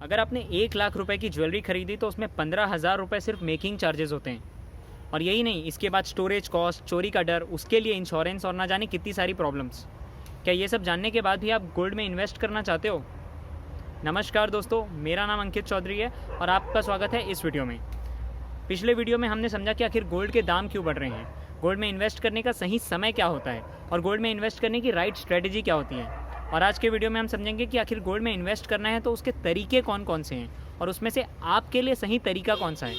अगर आपने 1 लाख रुपए की ज्वेलरी खरीदी तो उसमें 15,000 रुपये सिर्फ मेकिंग चार्जेस होते हैं। और यही नहीं, इसके बाद स्टोरेज कॉस्ट, चोरी का डर, उसके लिए इंश्योरेंस और ना जाने कितनी सारी प्रॉब्लम्स। क्या ये सब जानने के बाद भी आप गोल्ड में इन्वेस्ट करना चाहते हो? नमस्कार दोस्तों, मेरा नाम अंकित चौधरी है और आपका स्वागत है इस वीडियो में। पिछले वीडियो में हमने समझा कि आखिर गोल्ड के दाम क्यों बढ़ रहे हैं, गोल्ड में इन्वेस्ट करने का सही समय क्या होता है और गोल्ड में इन्वेस्ट करने की राइट स्ट्रेटजी क्या होती है। और आज के वीडियो में हम समझेंगे कि आखिर गोल्ड में इन्वेस्ट करना है तो उसके तरीके कौन कौन से हैं और उसमें से आपके लिए सही तरीका कौन सा है।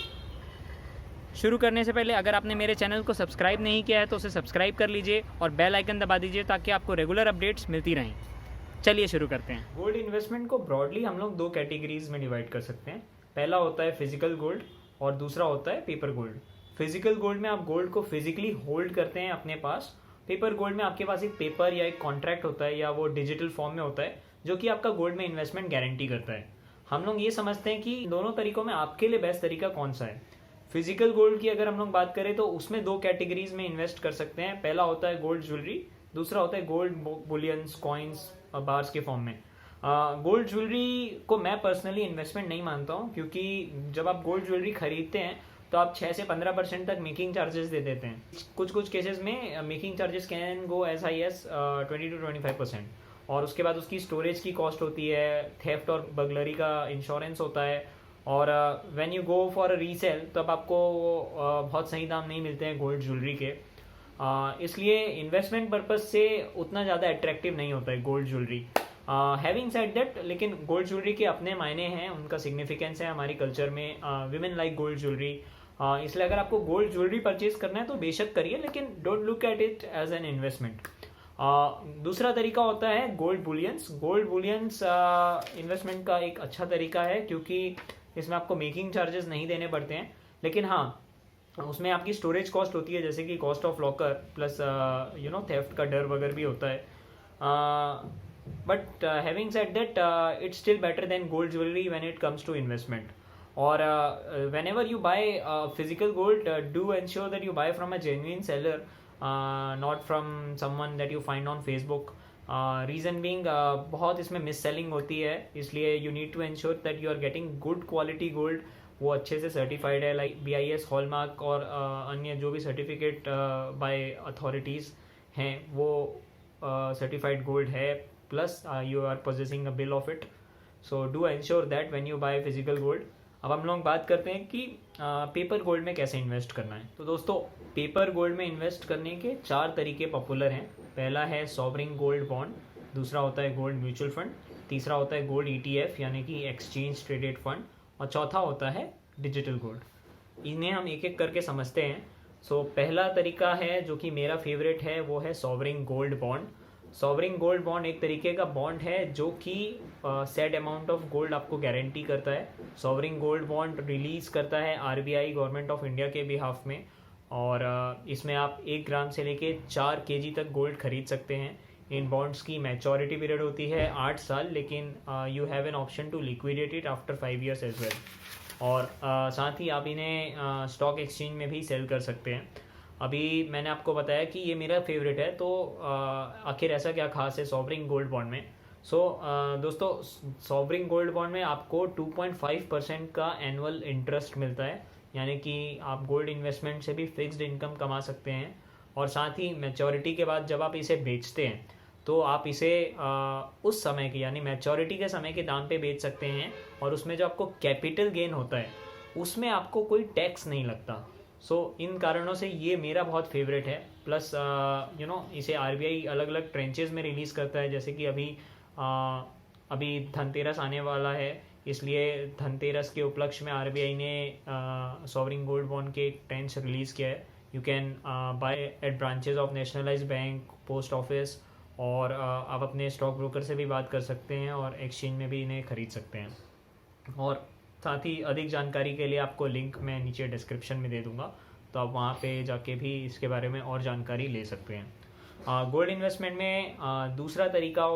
शुरू करने से पहले अगर आपने मेरे चैनल को सब्सक्राइब नहीं किया है तो उसे सब्सक्राइब कर लीजिए और बेल आइकन दबा दीजिए ताकि आपको रेगुलर अपडेट्स मिलती रहें। चलिए शुरू करते हैं। गोल्ड इन्वेस्टमेंट को ब्रॉडली हम लोग दो कैटेगरीज में डिवाइड कर सकते हैं। पहला होता है फिजिकल गोल्ड और दूसरा होता है पेपर गोल्ड। फिजिकल गोल्ड में आप गोल्ड को फिजिकली होल्ड करते हैं अपने पास। पेपर गोल्ड में आपके पास एक पेपर या एक कॉन्ट्रैक्ट होता है या वो डिजिटल फॉर्म में होता है जो कि आपका गोल्ड में इन्वेस्टमेंट गारंटी करता है। हम लोग ये समझते हैं कि दोनों तरीकों में आपके लिए बेस्ट तरीका कौन सा है। फिजिकल गोल्ड की अगर हम लोग बात करें तो उसमें दो कैटेगरीज में इन्वेस्ट कर सकते हैं। पहला होता है गोल्ड ज्वेलरी, दूसरा होता है गोल्ड बुलियंस, कॉइन्स, बार्स के फॉर्म में। गोल्ड ज्वेलरी को मैं पर्सनली इन्वेस्टमेंट नहीं मानता हूँ, क्योंकि जब आप गोल्ड ज्वेलरी खरीदते हैं तो आप 6 से 15% तक मेकिंग चार्जेस दे देते हैं। कुछ केसेस में making charges can go as high as 20 to 25%। और उसके बाद उसकी स्टोरेज की कॉस्ट होती है, थेफ्ट और बगलरी का इंश्योरेंस होता है। और when you go for resale तब आपको बहुत सही दाम नहीं मिलते हैं गोल्ड ज्वेलरी के। इसलिए इन्वेस्टमेंट पर्पज से उतना ज़्यादा अट्रैक्टिव नहीं होता है gold jewellery. Having said that, लेकिन गोल्ड ज्वेलरी के अपने मायने हैं, उनका सिग्निफिकेंस है हमारी कल्चर में। विमेन लाइक गोल्ड ज्वेलरी, इसलिए अगर आपको गोल्ड ज्वेलरी परचेज करना है तो बेशक करिए, लेकिन don't look at it as an investment. दूसरा तरीका होता है gold bullions. Gold bullions investment का एक अच्छा तरीका है, क्योंकि इसमें आपको मेकिंग चार्जेस नहीं देने पड़ते हैं, लेकिन हाँ उसमें आपकी स्टोरेज कॉस्ट होती है, जैसे कि cost of locker plus theft का डर वगैरह भी होता है। But having said that, it's still better than gold jewellery when it comes to investment. और whenever you buy physical gold, do ensure that you buy from a genuine seller, not from someone that you find on Facebook. Reason being, बहुत इसमें miss selling होती है, इसलिए you need to ensure that you are getting good quality gold, वो अच्छे से certified है, like BIS, hallmark और अन्य जो भी सर्टिफिकेट बाय अथॉरिटीज़ हैं वो सर्टिफाइड गोल्ड है, plus you are possessing a bill of it. So do ensure that when you buy physical gold. अब हम लोग बात करते हैं कि पेपर गोल्ड में कैसे इन्वेस्ट करना है। तो दोस्तों, पेपर गोल्ड में इन्वेस्ट करने के 4 तरीके पॉपुलर हैं। पहला है सॉवरिन गोल्ड बॉन्ड, दूसरा होता है गोल्ड म्यूचुअल फंड, तीसरा होता है गोल्ड ETF यानी कि एक्सचेंज ट्रेडेड फंड, और चौथा होता है डिजिटल गोल्ड। इन्हें हम एक एक करके समझते हैं। सो पहला तरीका है जो कि मेरा फेवरेट है, वो है sovereign gold bond. Sovereign gold bond एक तरीके का बॉन्ड है जो कि सेट अमाउंट ऑफ गोल्ड आपको गारंटी करता है। सॉवरिन गोल्ड बॉन्ड रिलीज करता है RBI, गवर्नमेंट ऑफ इंडिया के बिहाफ में, और इसमें आप 1 ग्राम से लेके 4 kg तक गोल्ड खरीद सकते हैं। इन बॉन्ड्स की मैच्योरिटी पीरियड होती है 8 साल, लेकिन you have an option to liquidate it after 5 years as well. और साथ ही आप इन्हें स्टॉक एक्सचेंज में भी सेल कर सकते हैं। अभी मैंने आपको बताया कि ये मेरा फेवरेट है, तो आखिर ऐसा क्या खास है सॉवरिन गोल्ड बॉन्ड में। दोस्तों, सॉवरिन गोल्ड बॉन्ड में आपको 2.5% का एनुअल इंटरेस्ट मिलता है, यानी कि आप गोल्ड इन्वेस्टमेंट से भी फिक्स्ड इनकम कमा सकते हैं। और साथ ही मैच्योरिटी के बाद जब आप इसे बेचते हैं तो आप इसे उस समय के यानी मैच्योरिटी के समय के दाम पे बेच सकते हैं, और उसमें जो आपको कैपिटल गेन होता है उसमें आपको कोई टैक्स नहीं लगता। इन कारणों से ये मेरा बहुत फेवरेट है। प्लस इसे RBI अलग अलग ट्रेंचेस में रिलीज़ करता है, जैसे कि अभी धनतेरस आने वाला है, इसलिए धनतेरस के उपलक्ष्य में RBI ने सॉवरिन गोल्ड बॉन्ड के ट्रेंच रिलीज़ किया है। You can buy at branches of nationalised bank, post office, और आप अपने स्टॉक ब्रोकर से भी बात कर सकते हैं और एक्सचेंज में भी इन्हें खरीद सकते हैं। और साथ ही अधिक जानकारी के लिए आपको लिंक मैं नीचे डिस्क्रिप्शन में दे दूंगा, तो आप वहाँ पे जाके भी इसके बारे में और जानकारी ले सकते हैं। गोल्ड इन्वेस्टमेंट में दूसरा तरीका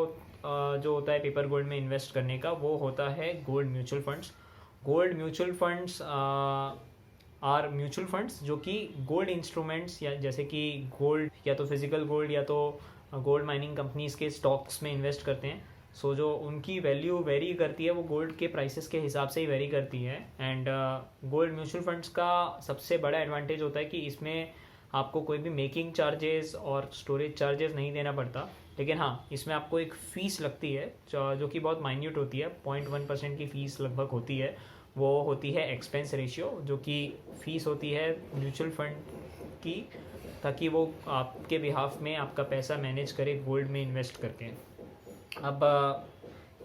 जो होता है पेपर गोल्ड में इन्वेस्ट करने का, वो होता है gold mutual funds. Gold mutual funds are mutual funds जो कि गोल्ड इंस्ट्रूमेंट्स, या जैसे कि गोल्ड या तो फिजिकल गोल्ड या तो गोल्ड माइनिंग कंपनीज के स्टॉक्स में इन्वेस्ट करते हैं। सो जो उनकी वैल्यू वेरी करती है वो गोल्ड के प्राइसेस के हिसाब से ही वेरी करती है। एंड गोल्ड म्यूचुअल फंड्स का सबसे बड़ा एडवांटेज होता है कि इसमें आपको कोई भी मेकिंग चार्जेस और स्टोरेज चार्जेस नहीं देना पड़ता। लेकिन हाँ, इसमें आपको एक फ़ीस लगती है जो कि बहुत माइन्यूट होती है, 0.1% की फ़ीस लगभग होती है। वो होती है एक्सपेंस रेशियो, जो कि फ़ीस होती है म्यूचुअल फंड की, ताकि वो आपके बिहाफ में आपका पैसा मैनेज करे गोल्ड में इन्वेस्ट करके। अब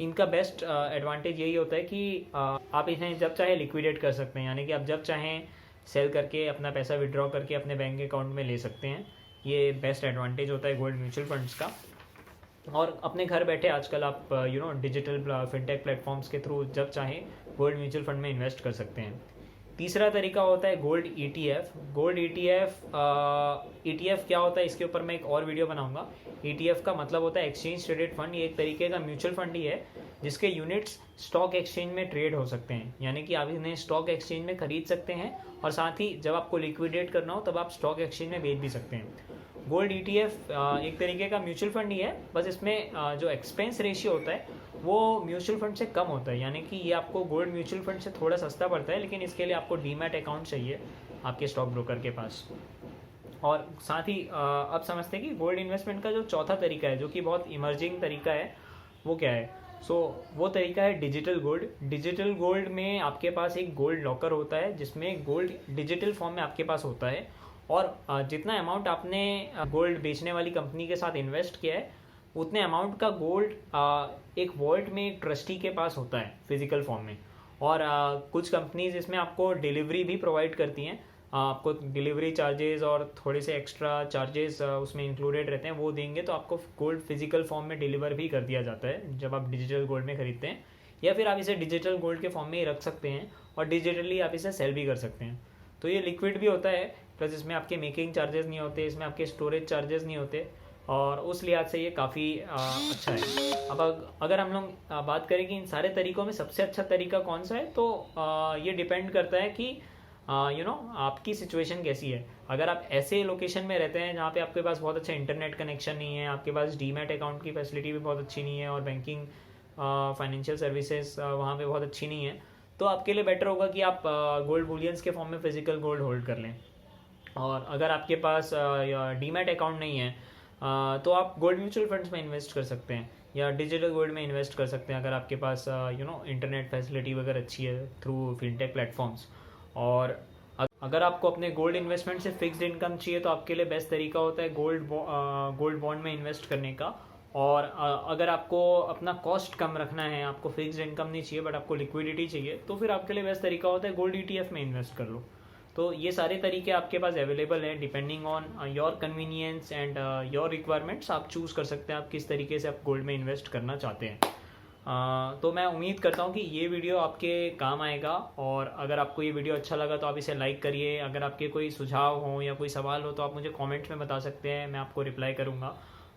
इनका बेस्ट एडवांटेज यही होता है कि आप इन्हें जब चाहे लिक्विडेट कर सकते हैं, यानी कि आप जब चाहें सेल करके अपना पैसा विड्रॉ करके अपने बैंक अकाउंट में ले सकते हैं। ये बेस्ट एडवांटेज होता है गोल्ड म्यूचुअल फंड्स का। और अपने घर बैठे आजकल आप डिजिटल फिनटेक प्लेटफॉर्म्स के थ्रू जब चाहें गोल्ड म्यूचुअल फंड में इन्वेस्ट कर सकते हैं। तीसरा तरीका होता है गोल्ड ETF। गोल्ड ETF क्या होता है, इसके ऊपर मैं एक और वीडियो बनाऊंगा। ETF का मतलब होता है एक्सचेंज ट्रेडेड फंड। ये एक तरीके का म्यूचुअल फंड ही है जिसके यूनिट्स स्टॉक एक्सचेंज में ट्रेड हो सकते हैं, यानी कि आप इन्हें स्टॉक एक्सचेंज में खरीद सकते हैं और साथ ही जब आपको लिक्विडेट करना हो तब आप स्टॉक एक्सचेंज में बेच भी सकते हैं। गोल्ड ETF एक तरीके का म्यूचुअल फंड ही है, बस इसमें जो एक्सपेंस रेशियो होता है वो म्यूचुअल फंड से कम होता है, यानी कि ये आपको गोल्ड म्यूचुअल फंड से थोड़ा सस्ता पड़ता है, लेकिन इसके लिए आपको डीमैट अकाउंट चाहिए आपके स्टॉक ब्रोकर के पास। और साथ ही अब समझते हैं कि गोल्ड इन्वेस्टमेंट का जो चौथा तरीका है, जो कि बहुत इमर्जिंग तरीका है, वो क्या है। वो तरीका है डिजिटल गोल्ड। डिजिटल गोल्ड में आपके पास एक गोल्ड लॉकर होता है जिसमें गोल्ड डिजिटल फॉर्म में आपके पास होता है, और जितना अमाउंट आपने गोल्ड बेचने वाली कंपनी के साथ इन्वेस्ट किया है उतने अमाउंट का गोल्ड एक वॉलेट में एक ट्रस्टी के पास होता है फिजिकल फॉर्म में। और कुछ कंपनीज इसमें आपको डिलीवरी भी प्रोवाइड करती हैं, आपको डिलीवरी चार्जेस और थोड़े से एक्स्ट्रा चार्जेस उसमें इंक्लूडेड रहते हैं, वो देंगे तो आपको गोल्ड फिजिकल फॉर्म में डिलीवर भी कर दिया जाता है जब आप डिजिटल गोल्ड में खरीदते हैं। या फिर आप इसे डिजिटल गोल्ड के फॉर्म में ही रख सकते हैं और डिजिटली आप इसे सेल भी कर सकते हैं। तो ये लिक्विड भी होता है, प्लस इसमें आपके मेकिंग चार्जेस नहीं होते, इसमें आपके स्टोरेज चार्जेस नहीं होते, और उस लिहाज से ये काफ़ी अच्छा है। अब अगर हम लोग बात करें कि इन सारे तरीकों में सबसे अच्छा तरीका कौन सा है, तो ये डिपेंड करता है कि आपकी सिचुएशन कैसी है। अगर आप ऐसे लोकेशन में रहते हैं जहाँ पे आपके पास बहुत अच्छा इंटरनेट कनेक्शन नहीं है, आपके पास डीमैट अकाउंट की फैसिलिटी भी बहुत अच्छी नहीं है, और बैंकिंग फाइनेंशियल सर्विसेज वहाँ पे बहुत अच्छी नहीं है, तो आपके लिए बेटर होगा कि आप गोल्ड बुलियंस के फॉर्म में फिजिकल गोल्ड होल्ड कर लें। और अगर आपके पास डीमैट अकाउंट नहीं है तो आप गोल्ड म्यूचुअल फंड्स में इन्वेस्ट कर सकते हैं या डिजिटल गोल्ड में इन्वेस्ट कर सकते हैं अगर आपके पास इंटरनेट फैसिलिटी वगैरह अच्छी है थ्रू फिनटेक प्लेटफॉर्म्स। और अगर आपको अपने गोल्ड इन्वेस्टमेंट से फिक्स्ड इनकम चाहिए तो आपके लिए बेस्ट तरीका होता है गोल्ड बॉन्ड में इन्वेस्ट करने का। और अगर आपको अपना कॉस्ट कम रखना है, आपको फिक्स्ड इनकम नहीं चाहिए बट आपको लिक्विडिटी चाहिए, तो फिर आपके लिए बेस्ट तरीका होता है गोल्ड ETF में इन्वेस्ट कर लो। तो ये सारे तरीके आपके पास अवेलेबल हैं, depending on your convenience and your requirements. आप चूज़ कर सकते हैं आप किस तरीके से आप गोल्ड में इन्वेस्ट करना चाहते हैं। तो मैं उम्मीद करता हूँ कि ये वीडियो आपके काम आएगा, और अगर आपको ये वीडियो अच्छा लगा तो आप इसे लाइक करिए। अगर आपके कोई सुझाव हो या कोई सवाल हो तो आप मुझे कमेंट्स में बता सकते हैं, मैं आपको रिप्लाई करूँगा।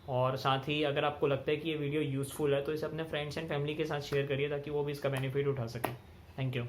और साथ ही अगर आपको लगता है कि ये वीडियो यूज़फुल है तो इसे अपने फ्रेंड्स एंड फैमिली के साथ शेयर करिए ताकि वो भी इसका बेनिफिट उठा सकें। Thank you.